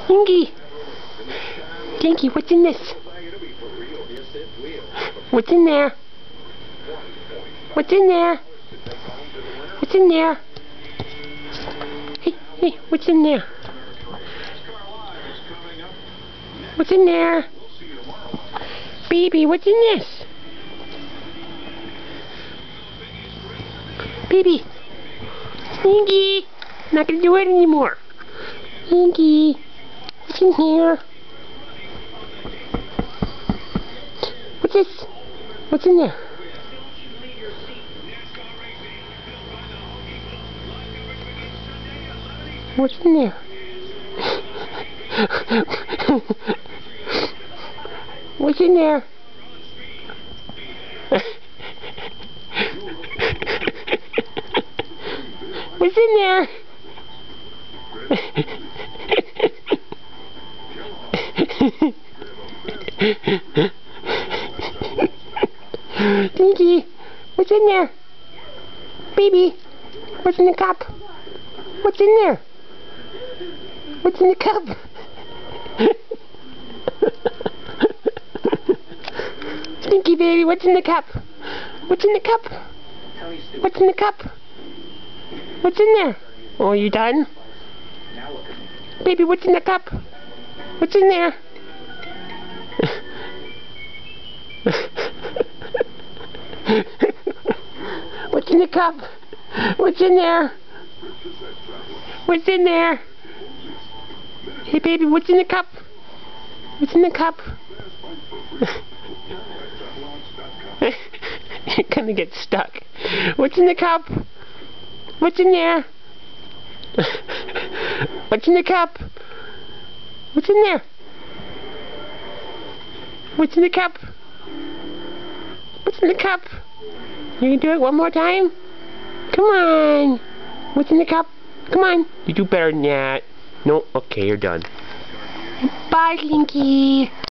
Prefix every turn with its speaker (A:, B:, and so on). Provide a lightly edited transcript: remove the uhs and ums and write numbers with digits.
A: Slinky! Slinky, what's in this? What's in there? What's in there? What's in there? Hey, what's in there? What's in there? Baby, what's in this? Baby! Slinky! Not gonna do it anymore. Slinky! What's in here? What's this? What's in there? What's in there? What's in there? What's in there? Slinky, what's in there? Baby, what's in the cup? What's in there? What's in the cup? Slinky baby, what's in the cup? What's in the cup? What's in the cup? What's in there? Oh, you done? Baby, what's in the cup? What's in there? What's in the cup? What's in there? What's in there? Hey baby, what's in the cup? What's in the cup? You're gonna get stuck. What's in the cup? What's in there? What's in the cup? What's in there? What's in the cup? What's in the cup? You can do it one more time? Come on! What's in the cup? Come on! You do better than that. No? Okay, you're done. Bye, Slinky!